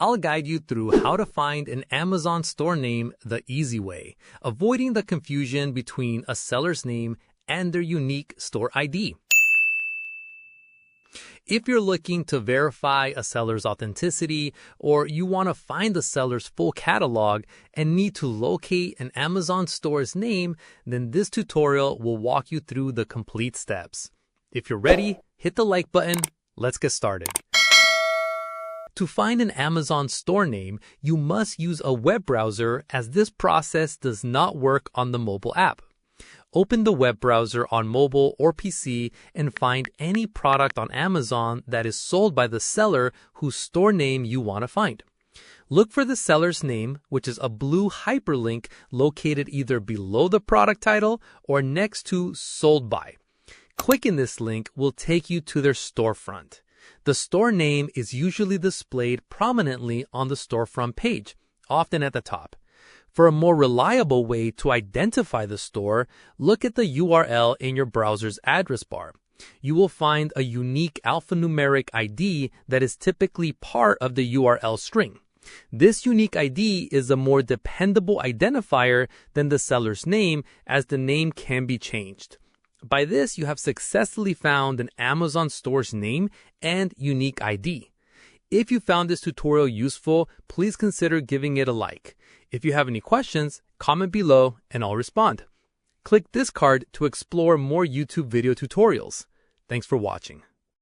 I'll guide you through how to find an Amazon store name the easy way, avoiding the confusion between a seller's name and their unique store ID. If you're looking to verify a seller's authenticity, or you want to find the seller's full catalog and need to locate an Amazon store's name, then this tutorial will walk you through the complete steps. If you're ready, hit the like button. Let's get started. To find an Amazon store name, you must use a web browser, as this process does not work on the mobile app. Open the web browser on mobile or PC and find any product on Amazon that is sold by the seller whose store name you want to find. Look for the seller's name, which is a blue hyperlink located either below the product title or next to Sold By. Clicking this link will take you to their storefront. The store name is usually displayed prominently on the storefront page, often at the top. For a more reliable way to identify the store, look at the URL in your browser's address bar. You will find a unique alphanumeric ID that is typically part of the URL string. This unique ID is a more dependable identifier than the seller's name, as the name can be changed. By this, you have successfully found an Amazon store's name and unique ID. If you found this tutorial useful, please consider giving it a like. If you have any questions, comment below and I'll respond. Click this card to explore more YouTube video tutorials. Thanks for watching.